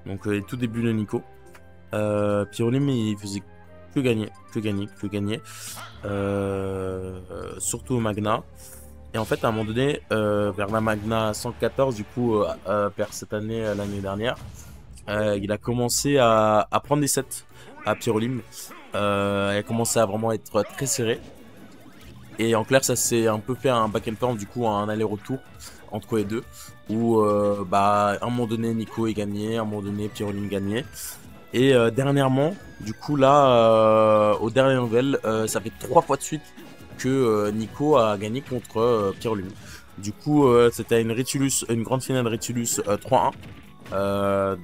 Donc les tout débuts de Nico. Pyrolim, il faisait que gagner. Surtout au Magna. Et en fait, à un moment donné, vers la Magna 114, du coup, vers cette année, l'année dernière, il a commencé à prendre des sets à Pyrolim. Il a commencé à vraiment être très serré. Et en clair, ça s'est un peu fait un back and forth, du coup, un aller-retour entre les deux. Où, à un moment donné, Nico est gagné, à un moment donné, Pyrolim gagnait. Et dernièrement, du coup, là, aux dernières nouvelles, ça fait 3 fois de suite que Nico a gagné contre Pyrolim. Du coup, c'était une grande finale Ritulus 3-1.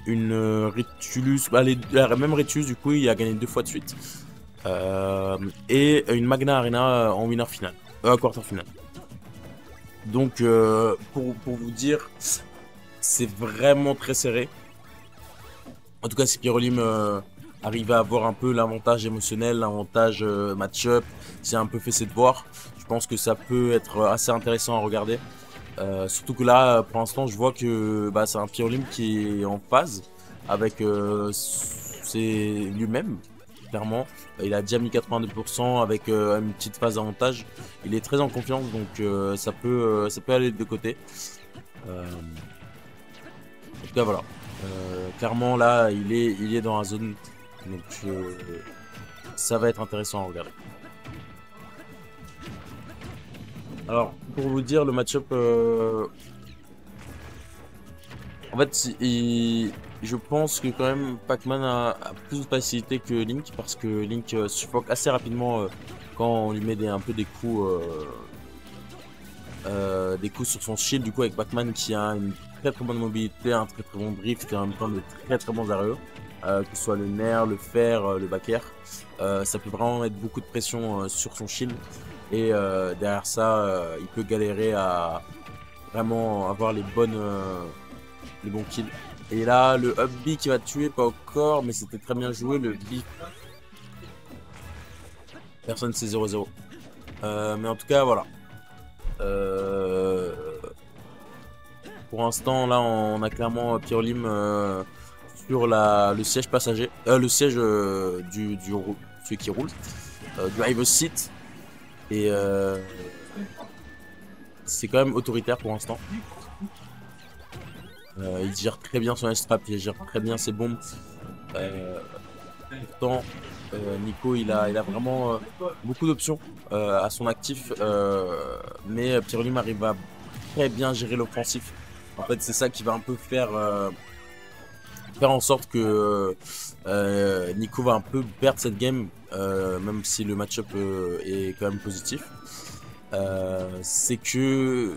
Une Ritulus, la même Ritulus, du coup, il a gagné 2 fois de suite. Et une Magna Arena en winner final, quarter final. Donc, pour vous dire, c'est vraiment très serré. En tout cas, si Pyrolim arrive à avoir un peu l'avantage émotionnel, l'avantage match-up, s'il a un peu fait ses devoirs, je pense que ça peut être assez intéressant à regarder. Surtout que là, pour l'instant, je vois que c'est un Pyrolim qui est en phase avec lui-même, clairement. Il a déjà mis 82% avec une petite phase d'avantage. Il est très en confiance, donc ça peut aller de deux côtés. En tout cas, voilà. Clairement, là, il est dans la zone. Donc, ça va être intéressant à regarder. Alors, pour vous dire, le match-up... En fait, je pense que quand même Pac-Man a plus de facilité que Link. Parce que Link suffoque assez rapidement quand on lui met un peu des coups sur son shield. Du coup, avec Pac-Man qui a une très bonne mobilité, un très bon drift et en même temps de très bons arrêts. Que ce soit le nerf, le fer, le back air. Ça peut vraiment mettre beaucoup de pression sur son shield. Et derrière ça, il peut galérer à vraiment avoir les bons kills. Et là, le up B qui va tuer, pas encore, mais c'était très bien joué. Le B, personne c'est 0-0. Mais en tout cas, voilà. Pour l'instant, là, on a clairement Pyrolim sur le siège passager, le siège celui qui roule, du driver seat. Et c'est quand même autoritaire pour l'instant. Il gère très bien son S-trap, il gère très bien ses bombes. Pourtant, Nico, il a vraiment beaucoup d'options à son actif. Mais Pyrolim arrive à très bien gérer l'offensif. En fait, c'est ça qui va un peu faire en sorte que Nico va un peu perdre cette game, même si le match-up est quand même positif. C'est que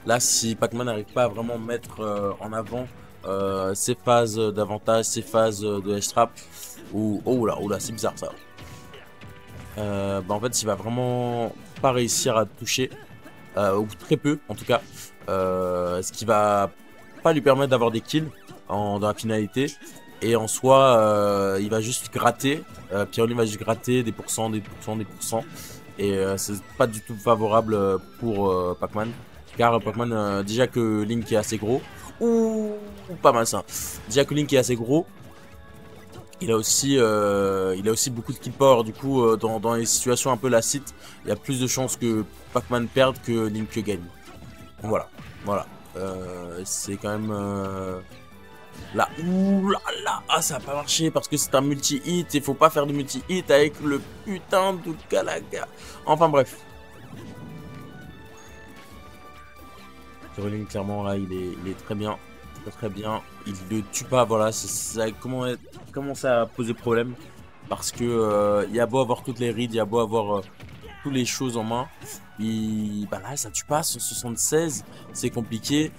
là, si Pac-Man n'arrive pas à vraiment mettre en avant ses phases d'avantage, ses phases de S-trap, ou oh là, c'est bizarre ça. En fait, il va vraiment pas réussir à toucher, ou très peu en tout cas, ce qui va pas lui permettre d'avoir des kills dans la finalité. Et en soi, il va juste gratter. Pyrolim va juste gratter des pourcents. Et c'est pas du tout favorable pour Pac-Man. Car Pac-Man, déjà que Link est assez gros. Ouh, pas mal ça. Déjà que Link est assez gros. Il a aussi beaucoup de kill power. Du coup, dans les situations un peu lacites, il y a plus de chances que Pac-Man perde que Link gagne. Donc voilà. C'est quand même... Là, ouh là, ça a pas marché parce que c'est un multi-hit. Il faut pas faire de multi-hit avec le putain de Galaga. Enfin bref. Pyrolim, clairement, là, il est très bien. Très bien. Il ne tue pas, voilà. Ça commence à poser problème. Parce que il y a beau avoir toutes les rides, il y a beau avoir toutes les choses en main. Là, ça tue pas. 176, c'est compliqué.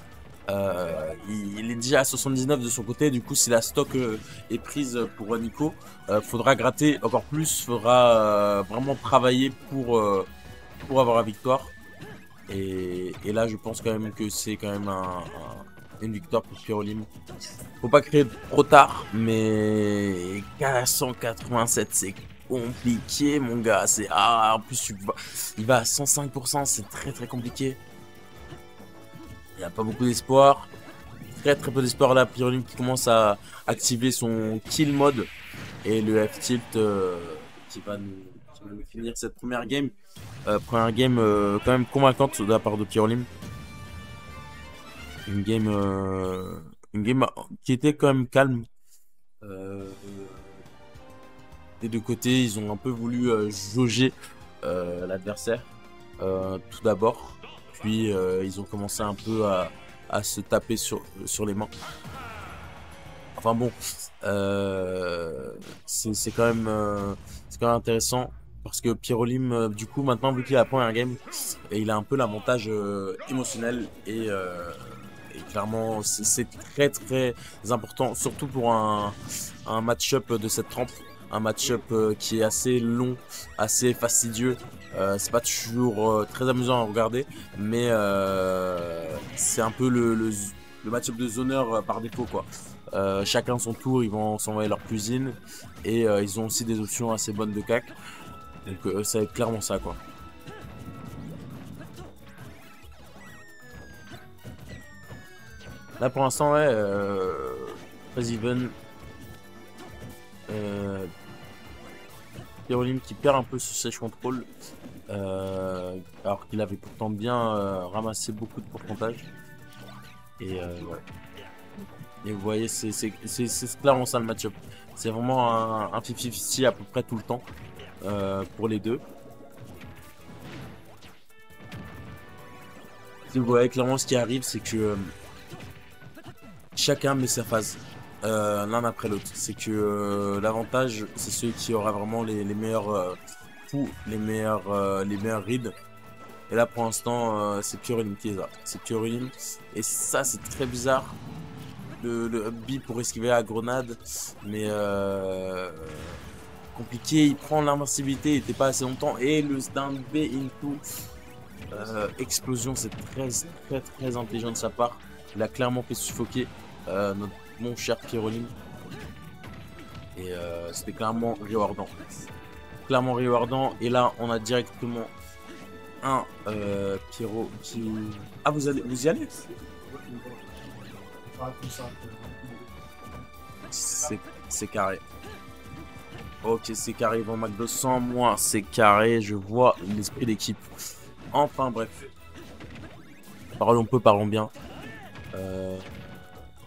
Il est déjà à 79 de son côté. Du coup, si la stock est prise pour Nico, faudra gratter encore plus. Faudra vraiment travailler pour avoir la victoire. Et là, je pense quand même que c'est quand même une victoire pour Pyrolim. Faut pas créer trop tard, mais 487, c'est compliqué, mon gars. En plus, il va à 105%, c'est très compliqué. Il n'y a pas beaucoup d'espoir. très peu d'espoir là. Pyrolim qui commence à activer son kill mode et le F-tilt qui va nous finir cette première game. Quand même convaincante de la part de Pyrolim. Une game, qui était quand même calme. Des deux côtés, ils ont un peu voulu jauger l'adversaire tout d'abord. Puis ils ont commencé un peu à se taper sur les mains. Enfin bon, c'est quand même intéressant parce que Pyrolim, du coup, maintenant, vu qu'il a la première game, et il a un peu l'avantage émotionnel et clairement, c'est très important, surtout pour un match-up de cette trempe. Un match-up qui est assez long, assez fastidieux. C'est pas toujours très amusant à regarder, mais c'est un peu le match-up de zoneur par défaut, quoi. Chacun son tour, ils vont s'envoyer leur cuisine et ils ont aussi des options assez bonnes de cac. Donc ça va être clairement ça, quoi. Là pour l'instant, ouais, très even. Pyrolim qui perd un peu ce sèche contrôle, alors qu'il avait pourtant bien ramassé beaucoup de pourcentage. Et ouais. Et vous voyez, c'est clairement ça le match-up. C'est vraiment un 50-50 à peu près tout le temps pour les deux. Et vous voyez clairement ce qui arrive, c'est que chacun met sa phase. L'un après l'autre. C'est que l'avantage, c'est celui qui aura vraiment les meilleurs coups, les meilleurs reads. Et là, pour l'instant, c'est Pyrolim qui les a. C'est Pyrolim. Et ça, c'est très bizarre. Le up B pour esquiver la grenade. Mais compliqué. Il prend l'invincibilité. Il n'était pas assez longtemps. Et le down B into explosion. C'est très intelligent de sa part. Il a clairement fait suffoquer notre mon cher Pyrolim. Et c'était clairement rewardant. Clairement rewardant. Et là, on a directement un Pyro qui... Ah, vous y allez? C'est carré. Ok, c'est carré. Van McDo sans moi, c'est carré. Je vois l'esprit d'équipe. Enfin, bref. Parlons peu, parlons bien.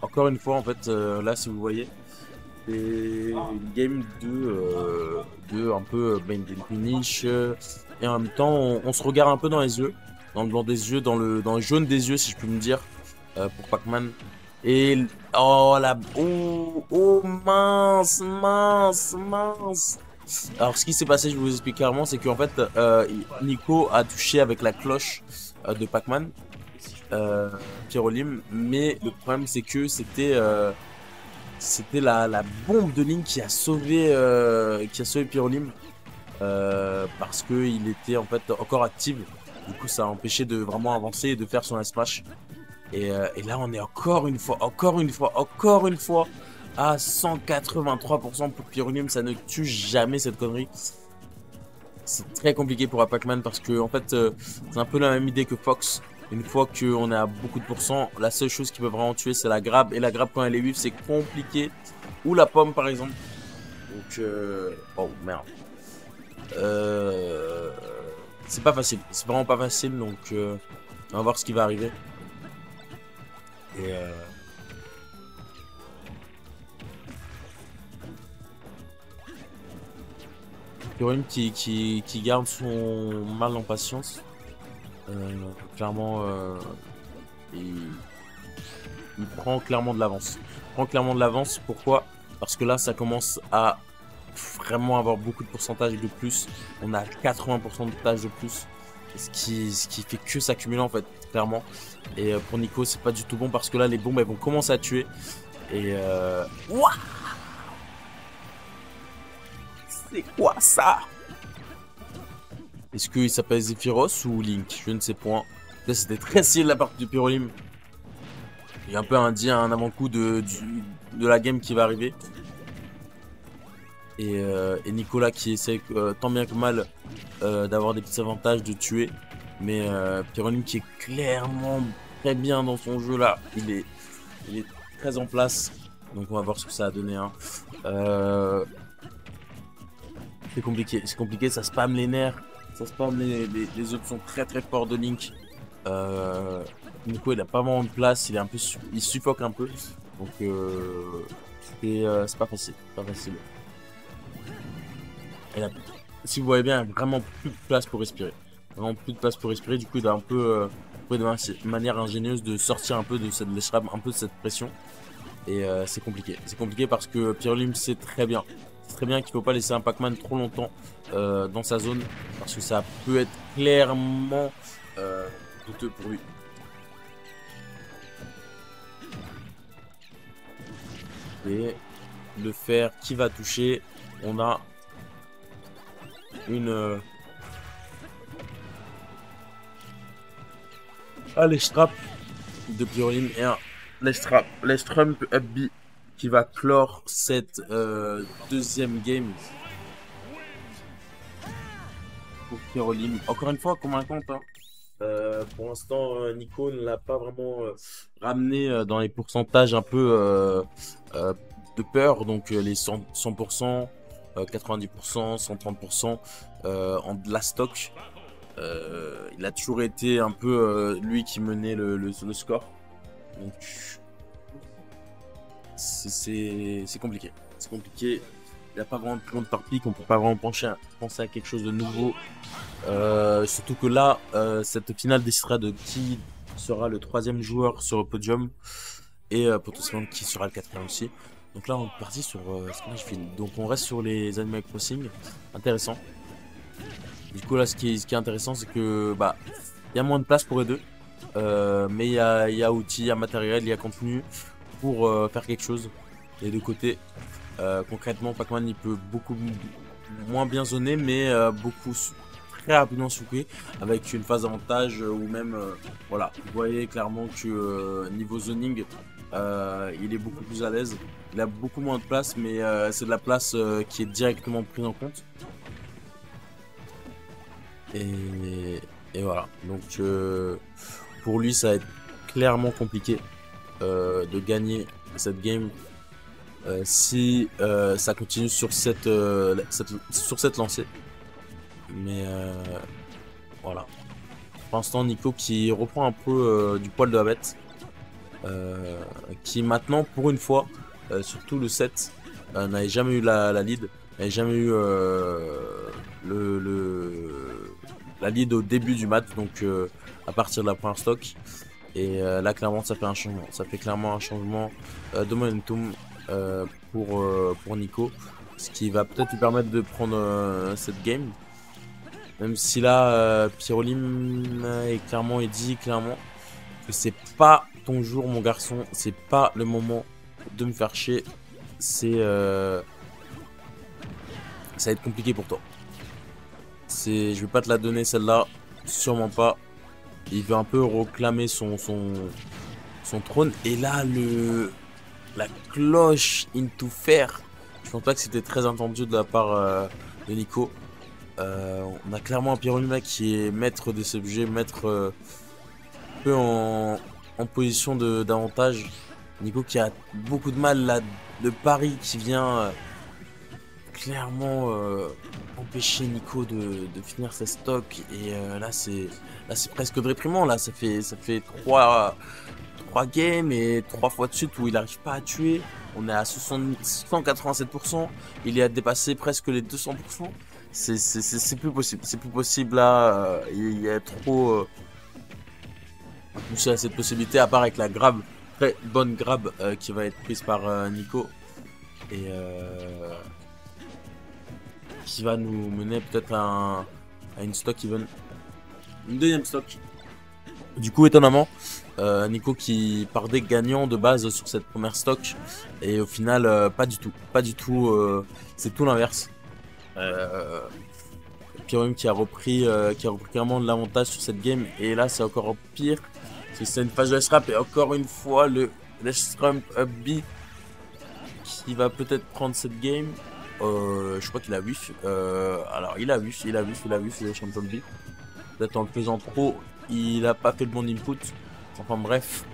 Encore une fois, en fait, là, si vous voyez, c'est une game de un peu bang finish. Et en même temps, on se regarde un peu dans les yeux. Dans le blanc des yeux, dans le jaune des yeux, si je puis me dire, pour Pac-Man. Et oh la mince. Alors ce qui s'est passé, je vous explique clairement, c'est qu'en fait Nico a touché avec la cloche de Pac-Man, Pyrolim, mais le problème c'est que c'était la bombe de Link qui a sauvé Pyrolim, parce que il était en fait encore actif. Du coup ça a empêché de vraiment avancer et de faire son smash. Et là, on est encore une fois à 183% pour Pyrolim. Ça ne tue jamais cette connerie. C'est très compliqué pour Pac-Man parce que, en fait, c'est un peu la même idée que Fox. Une fois qu'on est à beaucoup de pourcents, la seule chose qui peut vraiment tuer, c'est la grab. Et la grab, quand elle est whiff, c'est compliqué. Ou la pomme, par exemple. Donc, oh merde. C'est pas facile. C'est vraiment pas facile. Donc, on va voir ce qui va arriver. Et Pyrolim qui garde son mal en patience. Clairement, il prend clairement de l'avance. Pourquoi? Parce que là, ça commence à vraiment avoir beaucoup de pourcentage de plus. On a 80% de tâches de plus. Ce qui fait que s'accumuler en fait, clairement. Et pour Nico, c'est pas du tout bon parce que là, les bombes elles vont commencer à tuer. Et ouah, c'est quoi ça? Est-ce qu'il s'appelle Zephyros ou Link? Je ne sais point. Là, c'était très stylé la partie du Pyrolim. Il y a un peu un avant-coup de la game qui va arriver. Et Nicolas qui essaie tant bien que mal d'avoir des petits avantages, de tuer. Mais Pyrolim qui est clairement très bien dans son jeu là. Il est très en place. Donc on va voir ce que ça a donné. Hein. C'est compliqué, ça spam les nerfs. Ça spam les options très très fortes de Link. Nico il a pas vraiment de place, il suffoque un peu. Donc c'est pas facile. Pas facile. Et là, si vous voyez bien, il n'y a vraiment plus de place pour respirer. Vraiment plus de place pour respirer. Du coup, il doit un peu trouver de manière ingénieuse de sortir un peu de cette lèche-rab, un peu de cette pression. Et c'est compliqué. C'est compliqué parce que Pyrolim sait très bien. C'est très bien qu'il ne faut pas laisser un Pac-Man trop longtemps dans sa zone. Parce que ça peut être clairement douteux pour lui. Et le fer qui va toucher. On a une... Lestrap de Pyrolim et un Lestrump Up B qui va clore cette deuxième game pour Pyrolim. Encore une fois, convaincante. Hein. Pour l'instant, Nico ne l'a pas vraiment ramené dans les pourcentages un peu de peur. Donc les 100%, 90%, 130% en de la stock. Il a toujours été un peu lui qui menait le score. Donc c'est compliqué. C'est compliqué. Il n'y a pas vraiment de plan de par pic. On peut pas vraiment penser à quelque chose de nouveau. Surtout que là, cette finale décidera de qui sera le 3e joueur sur le podium. Et potentiellement qui sera le 4e aussi. Donc là, on est parti sur Smashville. Donc on reste sur les Animal Crossing. Intéressant. Du coup là ce qui est intéressant c'est que il y a moins de place pour les deux. Mais il y a outils, il y a matériel, il y a contenu pour faire quelque chose des deux côtés. Concrètement Pac-Man il peut beaucoup moins bien zoner mais beaucoup très rapidement souquer avec une phase d'avantage ou même voilà. Vous voyez clairement que niveau zoning il est beaucoup plus à l'aise. Il a beaucoup moins de place mais c'est de la place qui est directement prise en compte. Et voilà, donc pour lui ça va être clairement compliqué de gagner cette game si ça continue sur cette lancée. Mais voilà, pour l'instant Nico qui reprend un peu du poil de la bête, qui maintenant pour une fois, surtout le 7, n'avait jamais eu la lead, n'avait jamais eu la lead au début du match, donc à partir de la première stock. Et là clairement ça fait un changement, ça fait clairement un changement de momentum pour Nico, ce qui va peut-être lui permettre de prendre cette game, même si là Pyrolim il dit clairement que c'est pas ton jour mon garçon, c'est pas le moment de me faire chier, ça va être compliqué pour toi. Je vais pas te la donner celle-là, sûrement pas. Il veut un peu réclamer son trône. Et là, la cloche into fer. Je pense pas que c'était très entendu de la part de Nico. On a clairement un Pyrolim qui est maître de ces objets, maître un peu en position d'avantage. Nico qui a beaucoup de mal là, le pari qui vient clairement empêcher Nico de finir ses stocks. Et là c'est presque déprimant. Là ça fait 3 games et 3 fois de suite où il n'arrive pas à tuer. On est à 187%, il est à dépasser presque les 200%. C'est plus possible, c'est plus possible là. Il y a trop poussé à cette possibilité, à part avec la grab, très bonne grab qui va être prise par Nico et qui va nous mener peut-être à une stock even, une deuxième stock. Du coup étonnamment Nico qui partait gagnant de base sur cette première stock, et au final pas du tout, c'est tout l'inverse. Pyrolim qui a repris clairement de l'avantage sur cette game, et là c'est encore pire parce que c'est une phase de S-Rap, et encore une fois le Lestrump Up B qui va peut-être prendre cette game. Je crois qu'il a whiff. Alors il a whiff le champion B. Peut-être en le faisant trop, il a pas fait le bon input. Enfin bref.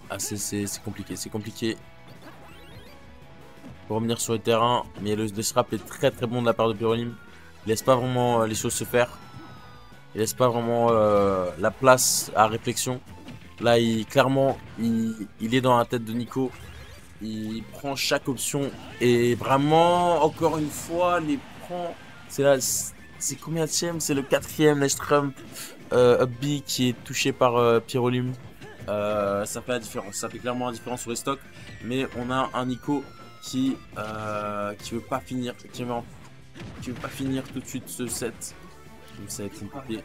Ah, c'est compliqué, c'est compliqué. Pour revenir sur le terrain, mais le scrap est très très bon de la part de Pyrolim. Il laisse pas vraiment les choses se faire. Il laisse pas vraiment la place à réflexion. Là, clairement, il est dans la tête de Nico. Il prend chaque option et vraiment, encore une fois, les prend. C'est là, c'est combien de c'est le 4e Lestrum Up B qui est touché par Pyrolim. Ça fait la différence, ça fait clairement la différence sur les stocks. Mais on a un Nico qui veut pas finir, qui veut pas finir tout de suite ce set. Donc ça va être compliqué.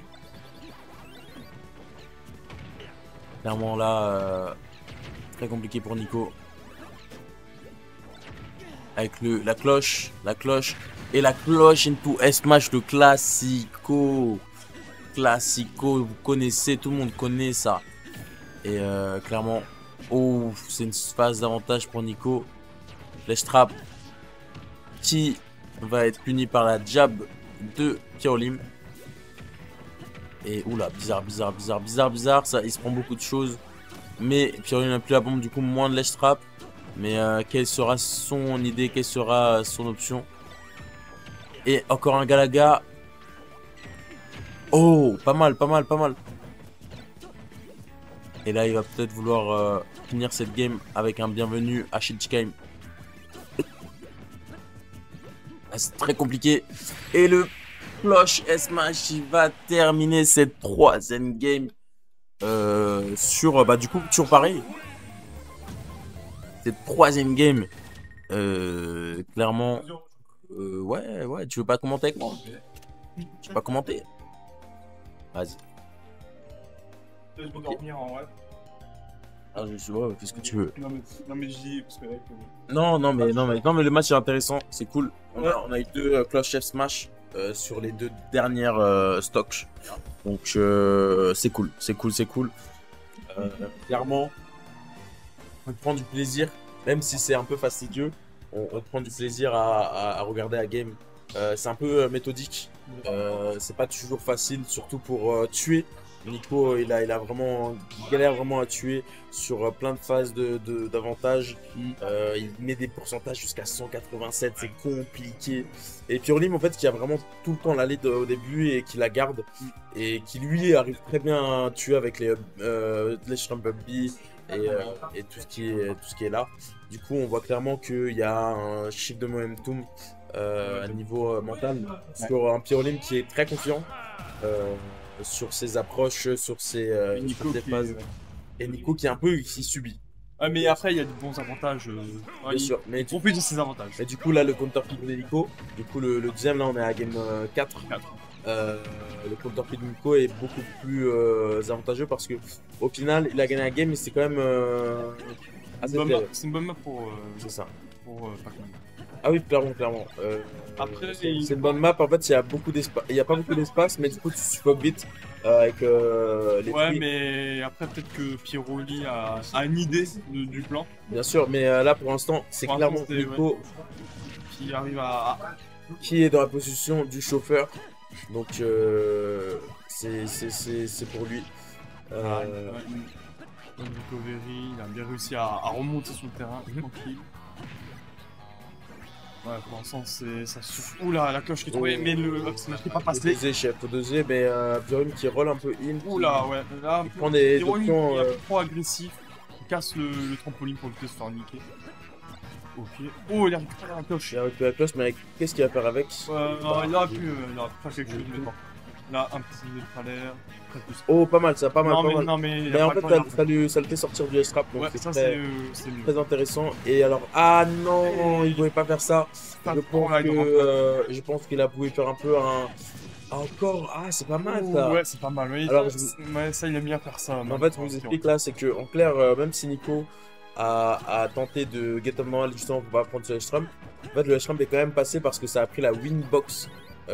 Clairement là, très compliqué pour Nico. Avec la cloche et la cloche into S-Smash, le classico. Classico, vous connaissez, tout le monde connaît ça. Et clairement, oh, c'est une phase d'avantage pour Nico. Lestrap qui va être puni par la jab de Pyrolim. Et oula, bizarre. Ça, il se prend beaucoup de choses. Mais Pyrolim n'a plus la bombe, du coup, moins de Lestrap. Mais quelle sera son idée, quelle sera son option? Et encore un Galaga. Oh, pas mal. Et là, il va peut-être vouloir finir cette game avec un bienvenu à Shichikaim. Ah, c'est très compliqué. Et le Flush S-Smash, il va terminer cette 3e game sur, bah du coup, toujours pareil. Cette 3e game, clairement, ouais, tu veux pas commenter avec moi? Tu veux pas commenter? Vas-y. Je vais dormir en vrai. Ah, je sais pas, fais ce que tu veux. Non mais je dis parce que là, Non, mais le match est intéressant, c'est cool. On a eu 2 Clutch Chef Smash sur les 2 dernières stocks. Donc c'est cool. Clairement, on prend du plaisir, même si c'est un peu fastidieux. On prend du plaisir à regarder la game. C'est un peu méthodique. C'est pas toujours facile, surtout pour tuer. Nico, il galère vraiment à tuer sur plein de phases d'avantage. Il met des pourcentages jusqu'à 187, c'est compliqué. Et Pyrolim, en fait, qui a vraiment tout le temps la lead au début et qui la garde. Et qui lui arrive très bien à tuer avec les Shrimp Up B et tout ce qui est là. Du coup, on voit clairement qu'il y a un shift de momentum à niveau mental sur un Pyrolim qui est très confiant. Sur ses approches, sur ses phases. Et Nico qui subit. Ah, mais après, il y a de bons avantages. Bien sûr. Mais il profite de ses avantages. Et du coup, là, le counterpick de Nico, du coup, le deuxième, là, on est à game 4. Le counterpick de Nico est beaucoup plus avantageux parce que au final, il a gagné la game, mais c'est quand même assez c'est une bonne map pour. C'est ça. Pour Pac-Man. Ah oui, clairement. Après, c'est une bonne map. En fait, il y a beaucoup d'espace. Il n'y a pas beaucoup d'espace, mais du coup, tu suffoques vite avec les ouais, trucs. mais après, peut-être que Pyroli a une idée du plan. Bien sûr, mais là, pour l'instant, c'est clairement Nico qui arrive qui est dans la position du chauffeur. Donc, c'est pour lui. Nico Very, il a bien réussi à remonter sur le terrain, tranquille. Ouais, pour l'instant, ça souffle. Oula, la cloche qui est tombée, mais le up-smash n'est pas passé. Faut doser, mais Pyrolim qui roll un peu in. Oula, ouais, là, il prend des options. Il est trop agressif. Il casse le trampoline pour éviter de se faire niquer. Ok. Oh, il a récupéré la cloche. Il a récupéré la cloche, mais qu'est-ce qu'il va faire avec? Non, il aurait pu faire quelque chose, mais bon. Là, un petit neutralaire. Oh, pas mal, ça, pas mal. Non, mais en fait, ça le fait sortir du S-Trap, donc ouais, c'est très intéressant. Et alors, ah non, il ne pouvait pas faire ça. Je pense qu'il a pu faire un peu un. Encore, c'est pas mal ça. Ouais, c'est pas mal. Oui. Alors, ça, il aime bien faire ça. En fait, je vous explique là, c'est que en clair, même si Nico a tenté de get up normal justement pour pas prendre ce H-Trump, en fait, le H-Trump est quand même passé parce que ça a pris la win box.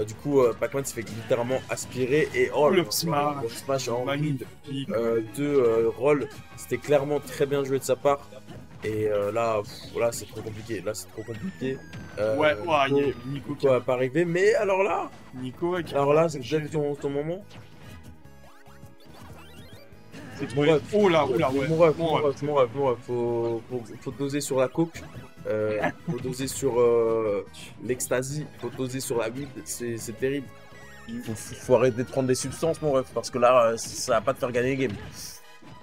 Du coup, Pac-Man s'est fait littéralement aspirer et le smash en lead de roll, c'était clairement très bien joué de sa part. Et là, c'est trop compliqué. Nico va pas arriver, mais alors là, c'est peut-être ton moment. C'est Mon trop. ref. Oh là, oh là, ouais. Mon ref, Mon mon ref. ref, mon ref, mon ref. Faut doser sur la coke. Faut doser sur l'ecstasy. Faut doser sur la weed. C'est terrible. Faut arrêter de prendre des substances, mon ref, parce que là, ça va pas te faire gagner les games.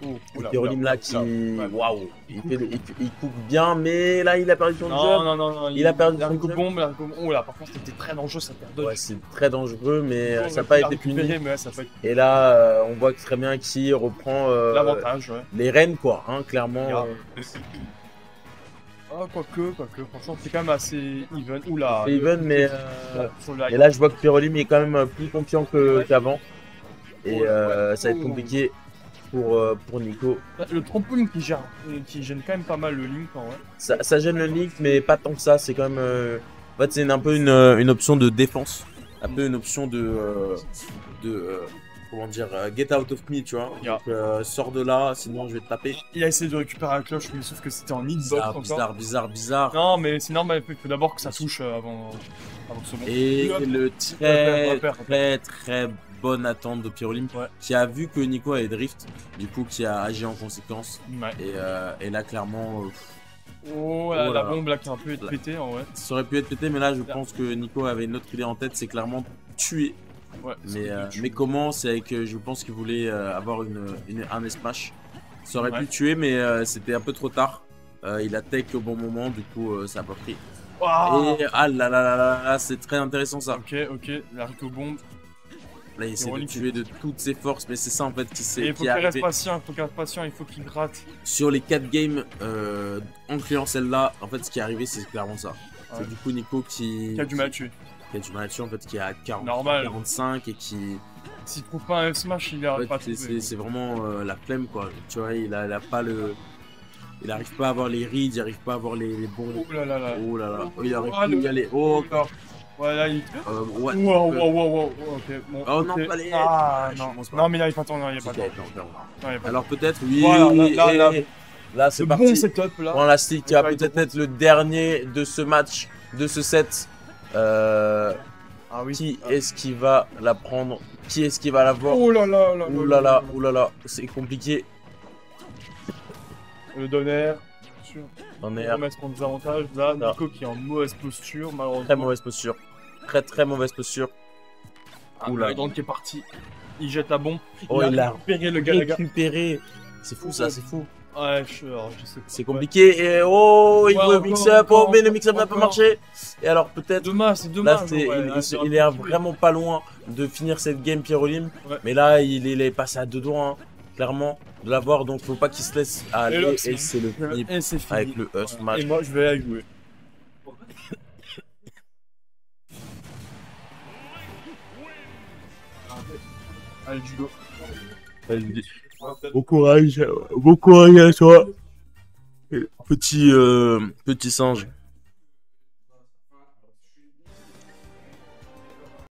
Oh, oh là, Pyrolim oh là, là oh là. qui. Ouais. Waouh! Il coupe bien, mais là, il a perdu son Non, job. non, non, non. Il a perdu son l'haricot job. bombe, l'haricot bombe. Oh là, par contre, c'était très dangereux, ça perd dodge. Ouais, c'est très dangereux, mais On ça n'a aurait pas pu la été puni. récupérer, mais ouais, ça a pas été Et là, on voit très bien qui reprend l'avantage, ouais. les rênes, quoi, hein, clairement. Regarde. Ah, quoique, franchement, c'est quand même assez even. Oula. C'est even, mais Sur le et là, je vois que Pyrolim est quand même plus confiant qu'avant. Et ça va être compliqué pour Nico. Le trampoline qui gêne quand même pas mal le Link en vrai. Ça gêne le Link, mais pas tant que ça. C'est quand même. En fait, c'est un peu une option de défense. Un peu une option comment dire, get out of me, tu vois. Yeah. Donc, sors de là, sinon je vais te taper. Il a essayé de récupérer la cloche, mais sauf que c'était en hitbox encore. Bizarre. Non, mais c'est normal, il faut d'abord que ça touche avant que ce bon. Et le très bonne attente de Pyrolim, Ouais. qui a vu que Nico avait drift, du coup qui a agi en conséquence. Ouais. Et là, clairement, Oh, Oh là la là. bombe là qui a un peu été pétée en vrai. ça aurait pu être pété, mais là, je pense que Nico avait une autre idée en tête, c'est clairement tuer. Ouais, Mais comment? C'est avec, je pense qu'il voulait avoir un smash. Ça aurait Ouais. pu tuer, mais c'était un peu trop tard. Il a tech au bon moment, du coup, ça n'a pas pris. Waouh. Et ah là là là là là, c'est très intéressant ça. Ok, l'haricot bombe. Là, il essaie de Pyrolim tuer de toutes ses forces, mais c'est ça en fait qui Et s'est il faut qui qu'il est reste arrivé. patient, il faut qu'il gratte. Sur les 4 games, incluant celle-là, en fait, ce qui est arrivé, c'est clairement ça. Ouais. C'est du coup Nico Qui a du mal à tuer. qui a du mal à tuer, en fait, qui est à 40, Normal. 45 et qui. S'il trouve pas un F-Smash, il En n'arrive fait, pas à trouver. c'est vraiment la flemme, quoi. Tu vois, il a pas le. Il arrive pas à avoir les reads, il arrive pas à avoir les bons. Oh là là là. Oh là là, oh, il arrive Ah, plus à y aller. Oh, D'accord. Voilà, il. ouais. Wow, ok. Bon, Oh non, ok. pas les. Ah je non, pense pas. non, mais il n'arrive pas à temps, non, il n'y a pas Ok, de temps. non. Non, il y a pas de Alors peut-être, oui. Voilà, Là, c'est Le parti. bon setup là. Prends la stick, qui va Ouais, peut-être être le dernier de ce match, de ce set. Ah oui. Qui est-ce qui va la prendre? Qui est-ce qui va la voir? Oh là là là. Ouh là là, c'est compliqué. Le donner. Sûr. On On est va à mettre en désavantage. Là, Non. Nico qui est en mauvaise posture, malheureusement. très mauvaise posture. Très mauvaise posture. Ah, Oula. le qui est parti. Il jette la bombe. Oh, il a récupéré le Galaga. récupéré. C'est fou ça, c'est fou. Ouais, je sais pas. C'est compliqué. Et oh, il Ouais, veut encore, mix-up. Oh, encore, mais le mix-up n'a pas encore. marché. Et alors peut-être. Dommage, c'est Là, dommage. c'est- ouais, là, il est vraiment pas loin de finir cette game Pyrolim. Ouais. Mais là, il est passé à 2 doigts, hein, clairement, de l'avoir. Donc, faut pas qu'il se laisse aller. là, Et c'est- c'est le flip Et c'est fini. avec le smash. Et moi, je vais aller jouer. Allez, judo. Bon courage à toi. Petit singe.